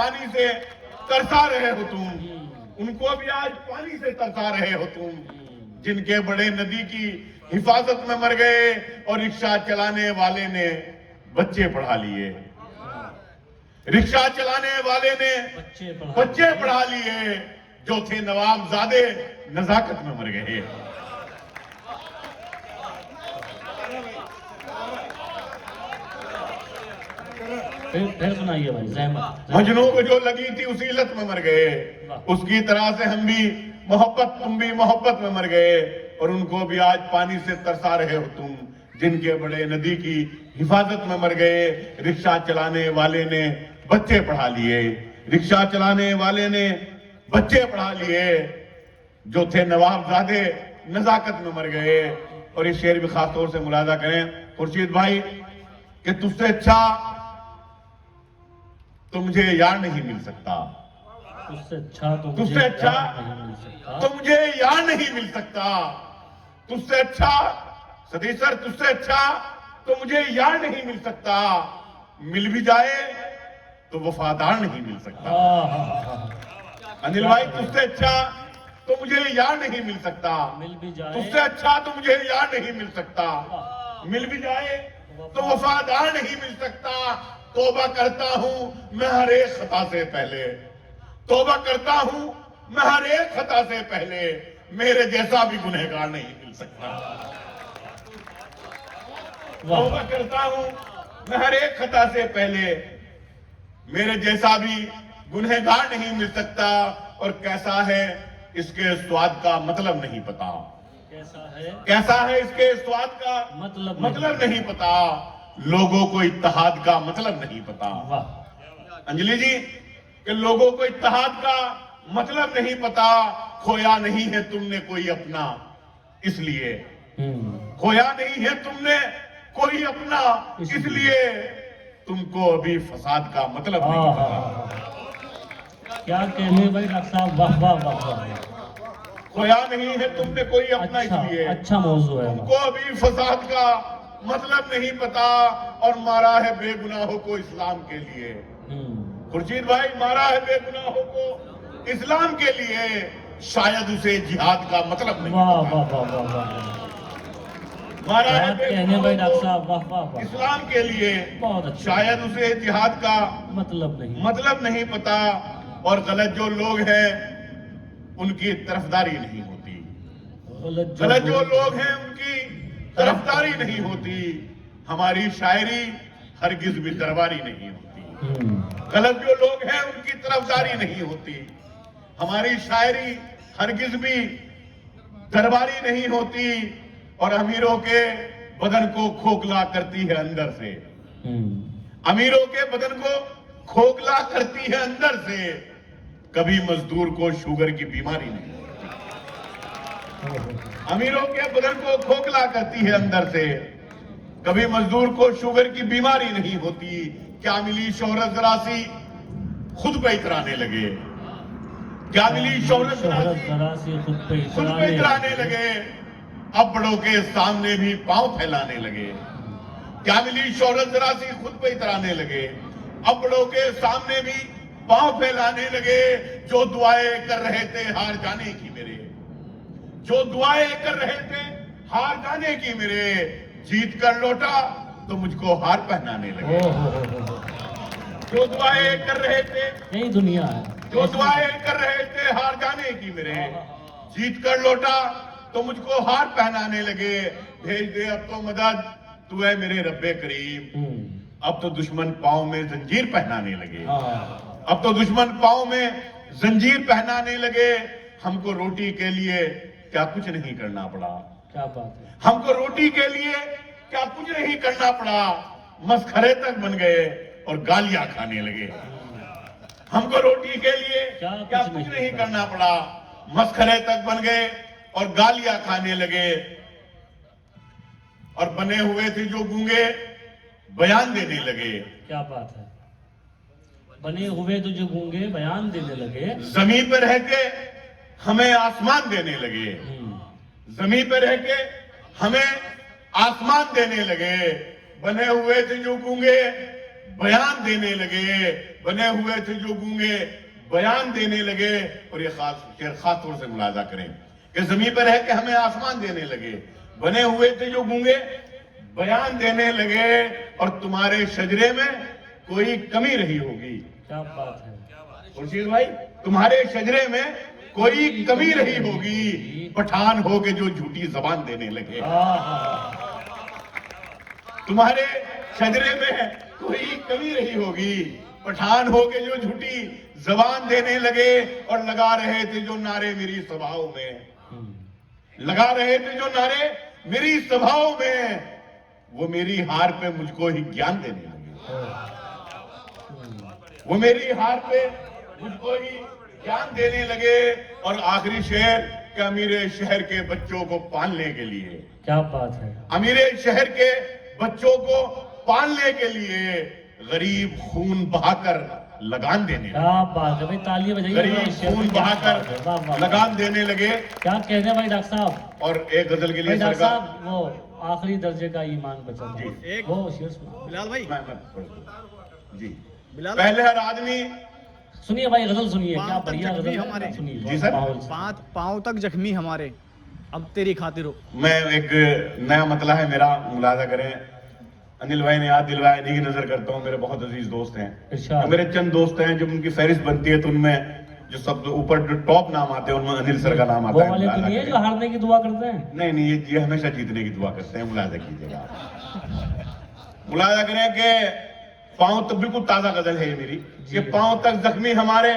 पानी से तरसा रहे हो तुम, उनको भी आज पानी से तरसा रहे हो तुम, जिनके बड़े नदी की हिफाजत में मर गए और रिक्शा चलाने वाले ने बच्चे पढ़ा लिए, रिक्शा चलाने वाले ने बच्चे पढ़ा लिए, जो थे नवाबजादे नजाकत में मर गए। फिर सुनाइए भाई, जहमत। मजनू को जो लगी थी उसी लत में मर गए, उसकी तरह से हम भी मोहब्बत, तुम भी मोहब्बत में मर गए, और उनको भी आज पानी से तरसा रहे हो तुम, जिनके बड़े नदी की हिफाजत में मर गए। रिक्शा चलाने वाले ने बच्चे पढ़ा लिए, रिक्शा चलाने वाले ने बच्चे पढ़ा लिए, जो थे नवाबजादे नजाकत में मर गए। और इस शेर भी खासतौर से मुलाजा करें खुर्शीद भाई कि तुझसे अच्छा तो मुझे यार नहीं मिल सकता, तुझसे अच्छा तो तुझसे अच्छा तो मुझे यार नहीं मिल सकता, तुझसे अच्छा सतीश सर, तुझसे अच्छा तो मुझे यार नहीं मिल सकता, मिल भी जाए तो वफादार नहीं मिल सकता। अनिल भाई, तुझसे अच्छा तो मुझे यार नहीं मिल सकता, मिल भी जाए तुझसे अच्छा तो मुझे यार नहीं मिल सकता, मिल भी जाए तो वफादार नहीं मिल सकता। तौबा करता हूं मैं हर एक खता से पहले, तौबा करता हूं मैं हर एक खता से पहले, मेरे जैसा भी गुनहगार नहीं मिल सकता। तौबा करता हूं मैं हर एक खता से पहले, मेरे जैसा भी गुनहगार नहीं मिल सकता। और कैसा है इसके स्वाद का मतलब नहीं पता, कैसा है इसके स्वाद का मतलब नहीं पता, लोगों को इत्तेहाद का मतलब नहीं पता। अंजलि जी, कि लोगों को इत्तेहाद का मतलब नहीं पता, खोया नहीं है तुमने कोई अपना इसलिए, खोया नहीं है तुमने कोई अपना इसलिए, तुमको अभी फसाद का मतलब नहीं पता। क्या कहने भाई डॉक्टर साहब, वाह वाह वाह वाह। खोया नहीं है तुमने कोई अपना इसलिए, अच्छा मौजू है। तुमको अभी फसाद का मतलब नहीं पता, और मारा है बेगुनाहों को इस्लाम के लिए। खुर्शीद भाई, मारा है बेगुनाहों को इस्लाम के लिए, शायद उसे जिहाद का मतलब नहीं वाह पता। वाह वाह वाह वाह। मारा है कहने भाई डॉक्टर साहब, वाह वाह वाह। इस्लाम के लिए, बहुत अच्छा, शायद उसे जिहाद का मतलब नहीं पता। और गलत जो लोग हैं उनकी तरफदारी नहीं होती, गलत जो लोग हैं उनकी तरफदारी नहीं होती। हमारी शायरी हरगिज भी दरबारी नहीं होती, गलत जो लोग हैं उनकी तरफदारी नहीं होती। हमारी शायरी हरगिज भी दरबारी नहीं होती, और अमीरों के बदन को खोखला करती है अंदर से, अमीरों के बदन को खोखला करती है अंदर से, कभी मजदूर को शुगर की बीमारी नहीं होती। अमीरों के बदन को खोखला करती है अंदर से, कभी मजदूर को शुगर की बीमारी नहीं होती। क्या मिली शोहरत जरा सी खुद पे इतराने लगे, क्या मिली शोहरत जरा सी खुद पे इतराने लगे, अब बड़ों के सामने भी पांव फैलाने लगे। क्या मिली शोहरत जरा सी खुद पे इतराने लगे, अब बड़ों के सामने भी पांव फैलाने लगे। जो दुआएं कर रहे थे हार जाने की मेरे, जो दुआएं कर रहे थे हार जाने की मेरे, जीत कर लौटा तो मुझको हार पहनाने लगे। जो दुआएं कर रहे थे, यही दुनिया है, जो दुआएं कर रहे थे हार जाने की मेरे, जीत कर लौटा तो मुझको हार पहनाने लगे। भेज दे अब तो मदद, तू है मेरे रब्बे करीम। अब तो दुश्मन पांव में जंजीर पहनाने लगे, अब तो दुश्मन पांव में जंजीर पहनाने लगे। हमको रोटी के लिए क्या कुछ नहीं करना पड़ा, क्या बात है, हमको रोटी के लिए क्या कुछ नहीं करना पड़ा, मस्खरे तक बन गए और गालियां खाने लगे। हमको रोटी के लिए क्या कुछ नहीं करना पड़ा, मस्खरे तक बन गए और गालियां खाने लगे। और बने हुए थे जो गूंगे बयान देने लगे। क्या बात है, बने हुए तो जो गूंगे बयान देने लगे। जमीन पर रह के हमें आसमान देने लगे, जमीन पर रह के हमें आसमान देने लगे। बने हुए थे जो गूंगे बयान देने लगे, बने हुए थे जो गूंगे बयान देने लगे। और ये खास तौर से मुलाजा करें कि जमीन पर रह के हमें आसमान देने लगे, बने हुए थे जो गूंगे बयान देने लगे, और तुम्हारे शजरे में कोई कमी रही होगी। क्या बात है। खुर्शीद भाई, तुम्हारे शजरे में कोई कमी रही होगी, पठान हो के जो झूठी जबान देने लगे। तुम्हारे शजरे में कोई कमी रही होगी, पठान हो के जो झूठी जबान देने लगे, और लगा रहे थे जो नारे मेरी सभाओं में, लगा रहे थे जो नारे मेरी सभाओं में, वो मेरी हार पे मुझको ही ज्ञान देने लगे। वो मेरी हार पे मुझको ही ज्ञान देने लगे। और आखिरी शेर कि अमीर शहर के बच्चों को पालने के लिए, क्या बात है, अमीर शहर के बच्चों को पालने के लिए गरीब खून बहाकर लगान देने लगे। क्या बात है भाई, तालियां बजाइए। गरीब खून बहाकर लगान देने लगे। क्या कहते हैं भाई डॉक्टर साहब। और एक गजल के लिए डॉक्टर सरकार साहब वो आखिरी दर्जे का ईमान बचा था। एक वो शेर सुना। बिलाल भाई, जी बिलाल पहले हर आदमी, सुनिए भाई, गजल सुनिए। क्या पाँव तक बढ़िया जख्मी गजल हमारे। है। सुनिए जी सर। माहौल से। पाँव तक जख्मी हमारे, अब तेरी खातिर हो। मैं एक नया मतला है मेरा, मुलाजा करें। अनिल भाई ने याद दिलवाया, इन्हीं की नजर करता हूँ, मेरे बहुत अजीज दोस्त हैं। इरशाद। जो मेरे चंद दोस्त हैं, जब उनकी फहरिस्त बनती है तो उनमें जो सब ऊपर जो टॉप नाम आते हैं उनमें अनिल सर का नाम वो आता है। वाले तो मुलाजा नहीं है करें। जो हारने की दुआ करते हैं। नहीं नहीं, ये हमेशा जीतने की दुआ करते हैं। मुलाजा कीजिएगा आप। मुलाजा करें कि पांव तक, बिल्कुल ताजा गजल है ये मेरी, कि पांव तक जख्मी हमारे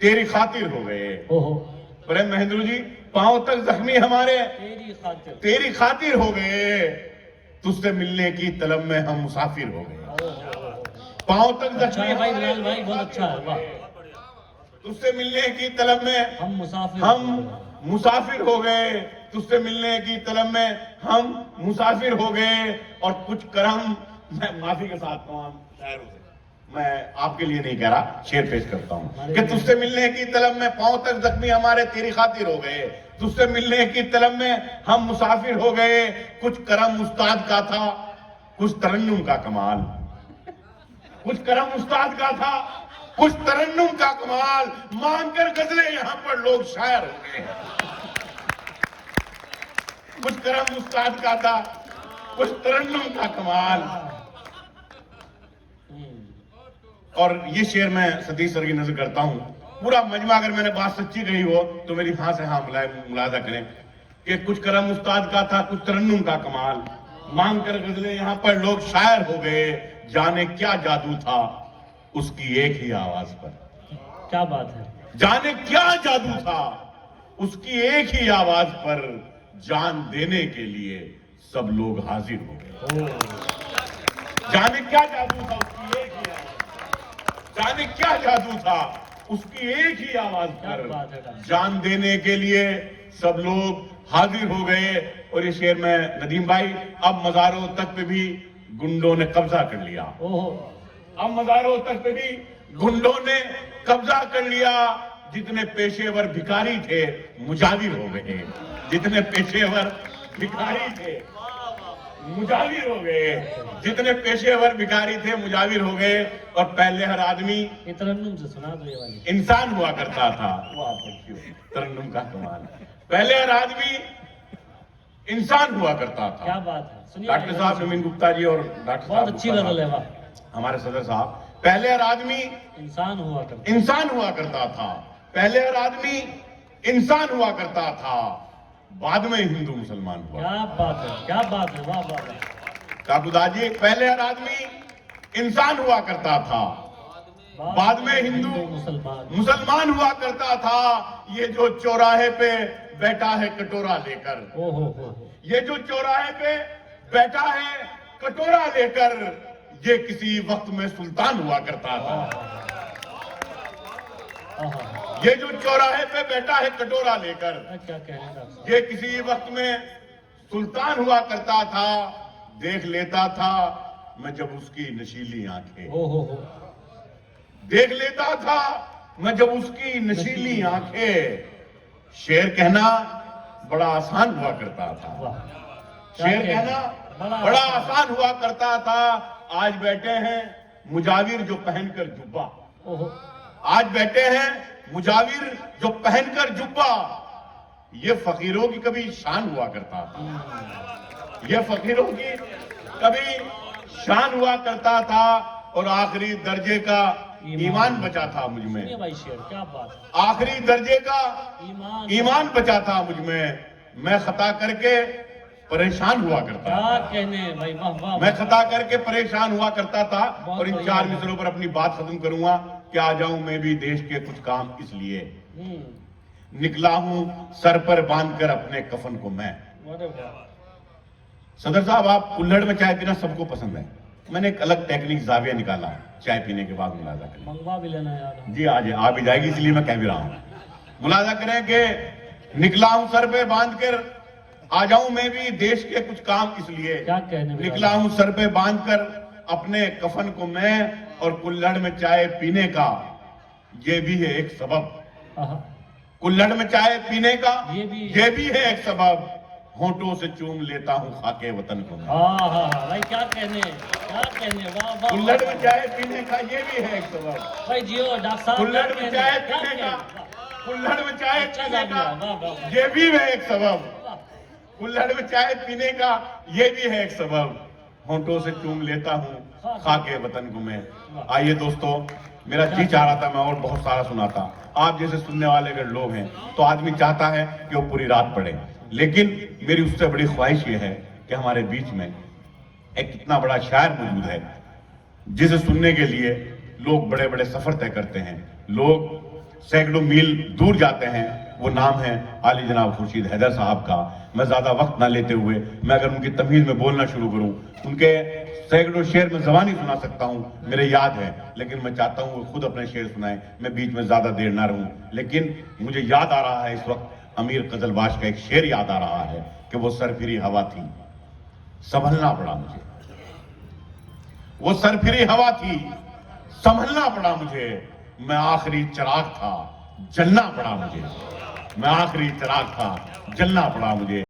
तेरी खातिर हो गए। ओहो, प्रेम महेंद्र जी, पांव तक जख्मी हमारे तेरी खातिर। तेरी खातिर हो गए, तुझसे मिलने की तलब में हम मुसाफिर हो गए। ओहो, पांव तक अच्छा जख्मी है भाई हमारे, बिलाल भाई, बहुत अच्छा है। वाह, तुझसे मिलने की तलब में हम मुसाफिर। हम मुसाफिर हो गए, तुझसे मिलने की तलब में हम मुसाफिर हो गए। और कुछ करम, मैं माफी के साथ तमाम शायरों से, मैं आपके लिए नहीं कह रहा, शेर पेश करता हूं कि तुझसे मिलने की तलब में पांव तक जख्मी हमारे तेरी खातिर हो गए, तुझसे मिलने की तलब में हम मुसाफिर हो गए। कुछ करम उस्ताद का था, कुछ तरन्नुम का कमाल, कुछ करम उस्ताद का था, कुछ तरन्नुम का कमाल, मांगकर गजले यहां पर लोग शायर हो गए। कुछ करम उस्ताद का था, कुछ तरन्नुम का कमाल। और ये शेर मैं सतीश सर की नजर करता हूं, पूरा मजमा, अगर मैंने बात सच्ची कही हो तो मेरी हाँ से हाँ मुलाजा करें कि कुछ करम उस्ताद का था, कुछ तरन्नुम का कमाल, मांग कर गजले यहां पर लोग शायर हो गए। जाने क्या जादू था उसकी एक ही आवाज पर, क्या बात है। जाने क्या जादू था उसकी एक ही आवाज पर, जान देने के लिए सब लोग हाजिर हो गए। जाने क्या जादू था उसकी एक ही आवाज, जाने क्या जादू था उसकी एक ही आवाज पर, जान देने के लिए सब लोग हाजिर हो गए। और ये शेर में नदीम भाई, अब मजारों तक पे भी गुंडों ने कब्जा कर लिया। ओहो, अब मजारों तक पे भी गुंडों ने कब्जा कर लिया। जितने पेशेवर भिखारी थे मुजाविर हो गए, जितने पेशेवर भिखारी थे मुजाविर हो गए, जितने पेशेवर भिखारी थे मुजाविर हो गए। और पहले हर आदमी ये तरन्नुम से सुना दो ये वाली। इंसान हुआ करता था। वो आप देखियो, तरन्नुम का कमाल। पहले हर आदमी इंसान हुआ करता क्या था। बात है। सुनिए डॉक्टर साहब नवीन गुप्ता जी और डॉक्टर बहुत साहब अच्छी गुप्ता गजल है। साहब, वाह, हमारे सदर साहब, पहले हर आदमी इंसान हुआ करता। इंसान हुआ करता था। पहले हर आदमी इंसान हुआ करता था, बाद में हिंदू मुसलमान हुआ। क्या बात है, क्या बात है। वाह वाह वाह। काकुदाजी, पहले हर आदमी इंसान हुआ करता था, बाद में हिंदू मुसलमान हुआ करता था। ये जो चौराहे पे बैठा है कटोरा लेकर, ओहो हो, ये जो चौराहे पे बैठा है कटोरा लेकर, ये किसी वक्त में सुल्तान हुआ करता था। ये जो चौराहे पे बैठा है कटोरा लेकर, क्या कहना था। ये किसी वक्त में सुल्तान हुआ करता था। देख लेता था मैं जब उसकी नशीली आंखें, ओहो हो, देख लेता था मैं जब उसकी नशीली आंखें। शेर कहना बड़ा आसान हुआ करता था, वाह। शेर कहना बड़ा आसान हुआ करता था। आज बैठे हैं मुजाविर जो पहनकर जुब्बा, ओहो, आज बैठे हैं मुजाविर जो पहनकर जुब्बा। ये फकीरों की कभी शान हुआ करता था, ये फकीरों की कभी शान हुआ करता था, और आखिरी दर्जे का ईमान बचा था मुझ में, सुनिए भाई शेर, क्या बात है, आखिरी दर्जे का ईमान ईमान बचा था मुझ में। मैं खता करके परेशान हुआ करता क्या था, कहने भाई, वाह वाह मैं खता करके परेशान हुआ करता था। बहुत और इन बढ़िया। 4 मिसरों पर अपनी बात खत्म करूंगा कि आ जाऊं मैं भी देश के कुछ काम इसलिए, निकला हूं सर पर बांधकर अपने कफन को मैं। अरे वाह, सदर साहब, आप कुल्हड़ में चाय पीना सबको पसंद है, मैंने एक अलग टेक्निक जाविया निकाला चाय पीने के बाद मुलाजा करें। मंगवा भी लेना यार। जी आज आ भी जाएगी, इसलिए मैं कह भी रहा हूं। मुलाजा करें कि निकला हूं सर पे बांध कर, आ जाऊं मैं भी देश के कुछ काम इसलिए, क्या कहने में निकला हूं सर पे बांध कर अपने कफन को मैं, और कुल्हड़ में चाय पीने का ये भी है एक सबब। आहा, कुल्हड़ में चाय पीने का ये भी है एक सबब, होंठों से चूम लेता हूं खाके वतन को मैं। हाँ भाई, क्या कहने, वाह वाह, कुल्हड़ में चाय पीने का ये भी है एक सबब, भाई जियो डॉक्टर साहब, कुल्हड़ क्या में कहने, चाय क्या पीने का, कहने, कुल्हड़ में चाय अच्छा पीने जाविया, का वाह वाह वाह, ये भी है एक सबब, कुल्हड़ में चाय पीने का ये भी है एक सबब, होंठों से चूम लेता हूं खाके वतन को मैं। आइए दोस्तों, मेरा जी चाह रहा था मैं और बहुत सारा सुनाता, आप जैसे सुनने वाले अगर लोग हैं तो आदमी चाहता है कि वो पूरी रात पढ़े, लेकिन मेरी उससे बड़ी ख्वाहिश ये है कि हमारे बीच में एक इतना बड़ा शायर मौजूद है जिसे सुनने के लिए लोग बड़े बड़े सफर तय करते हैं, लोग सैकड़ों मील दूर जाते हैं। वो नाम है आली जनाब खुर्शीद हैदर साहब का। मैं ज्यादा वक्त ना लेते हुए, मैं अगर उनकी तमीज में बोलना शुरू करूं, उनके सैकड़ों शेर में जबानी सुना सकता हूं, मेरे याद है, लेकिन मैं चाहता हूं वो खुद अपने शेर सुनाए, मैं बीच में ज्यादा देर ना रहूं। लेकिन मुझे याद आ रहा है इस वक्त अमीर कजलबाश का एक शेर याद आ रहा है कि वो सरफिरी हवा थी, संभलना पड़ा मुझे, वो सरफिरी हवा थी, संभलना पड़ा मुझे, मैं आखिरी चिराग था, जलना पड़ा मुझे, मैं आखिरी चिराग था, जलना पड़ा मुझे।